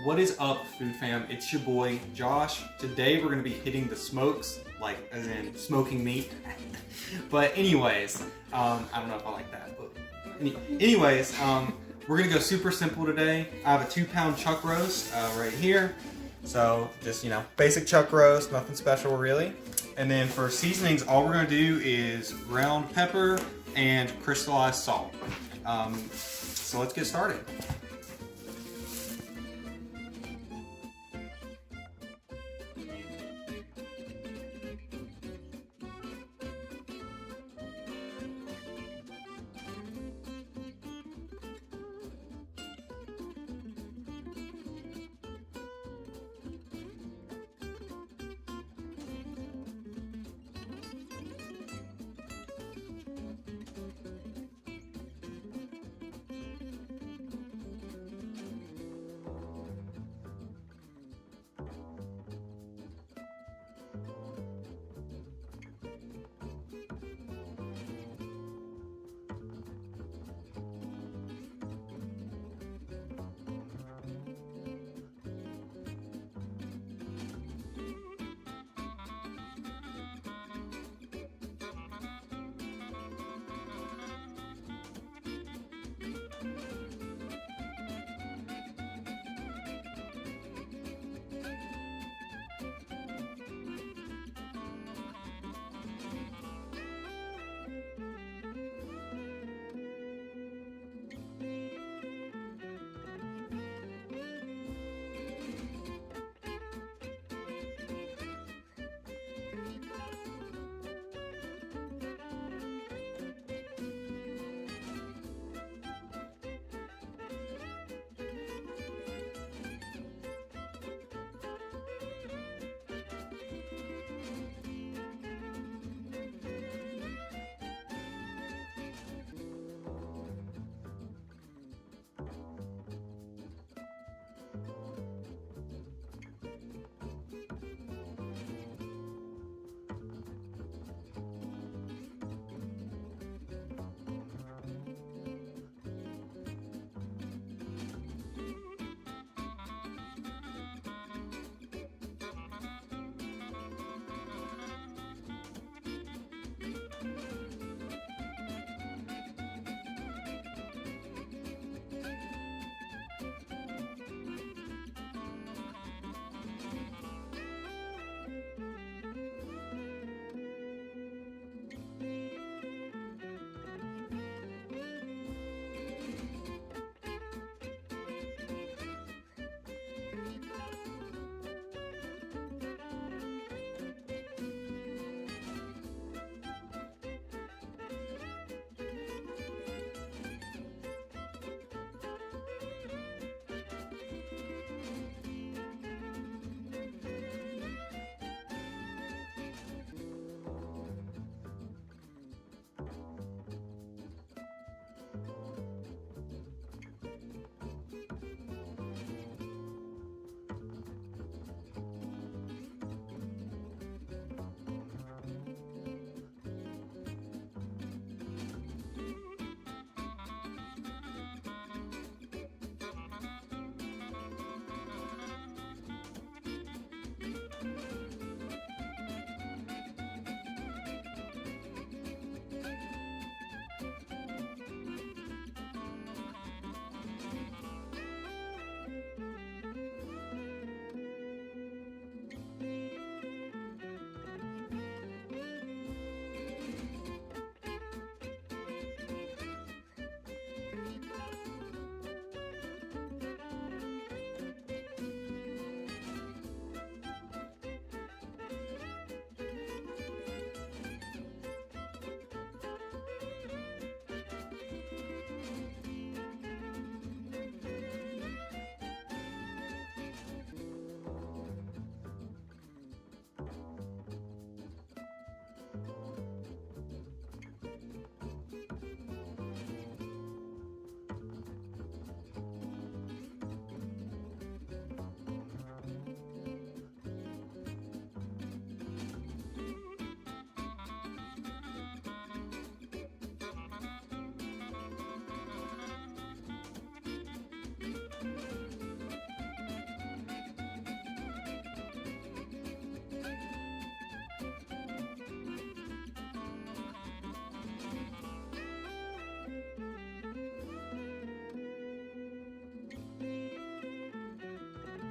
What is up, food fam? It's your boy Josh. Today we're gonna be hitting the smokes, like as in smoking meat. But anyways, I don't know if I like that. But anyways, we're gonna go super simple today. I have a 2-pound chuck roast right here. So just basic chuck roast, nothing special really. And then for seasonings, all we're gonna do is ground pepper and crystallized salt. So let's get started.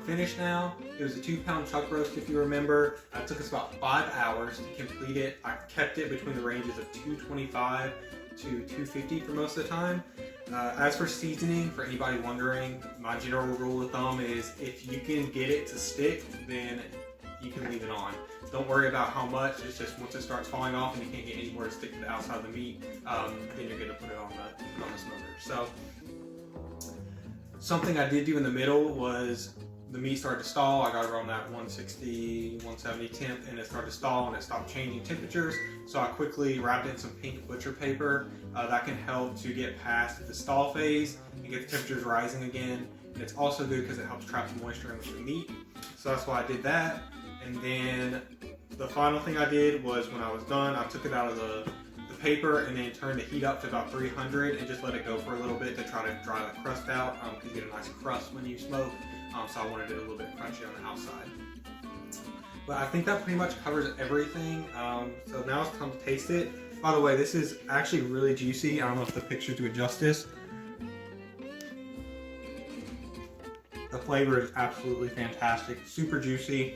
finished now. It was a 2-pound chuck roast, if you remember. It took us about 5 hours to complete it. I kept it between the ranges of 225 to 250 for most of the time. As for seasoning, for anybody wondering, my general rule of thumb is if you can get it to stick, then you can leave it on. Don't worry about how much. It's just once it starts falling off and you can't get any more to stick to the outside of the meat, then you're gonna put it on the smoker. So something I did do in the middle was the meat started to stall. I got it around that 160, 170 temp, and it started to stall and it stopped changing temperatures. So I quickly wrapped it in some pink butcher paper. That can help to get past the stall phase and get the temperatures rising again. And it's also good because it helps trap the moisture in the meat. So that's why I did that. And then the final thing I did was when I was done, I took it out of the paper and then turned the heat up to about 300 and just let it go for a little bit to try to dry the crust out, because you get a nice crust when you smoke. So I wanted it a little bit crunchy on the outside. But I think that pretty much covers everything. So now it's time to taste it. By the way, this is actually really juicy. I don't know if the picture do it justice. The flavor is absolutely fantastic. Super juicy,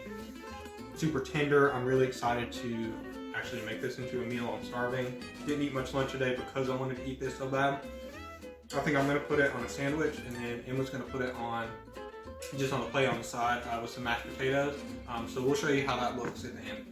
super tender. I'm really excited to actually make this into a meal. I'm starving. Didn't eat much lunch today because I wanted to eat this so bad. I think I'm gonna put it on a sandwich, and then Emma's gonna put it on just on a plate on the side with some mashed potatoes. So we'll show you how that looks at the end.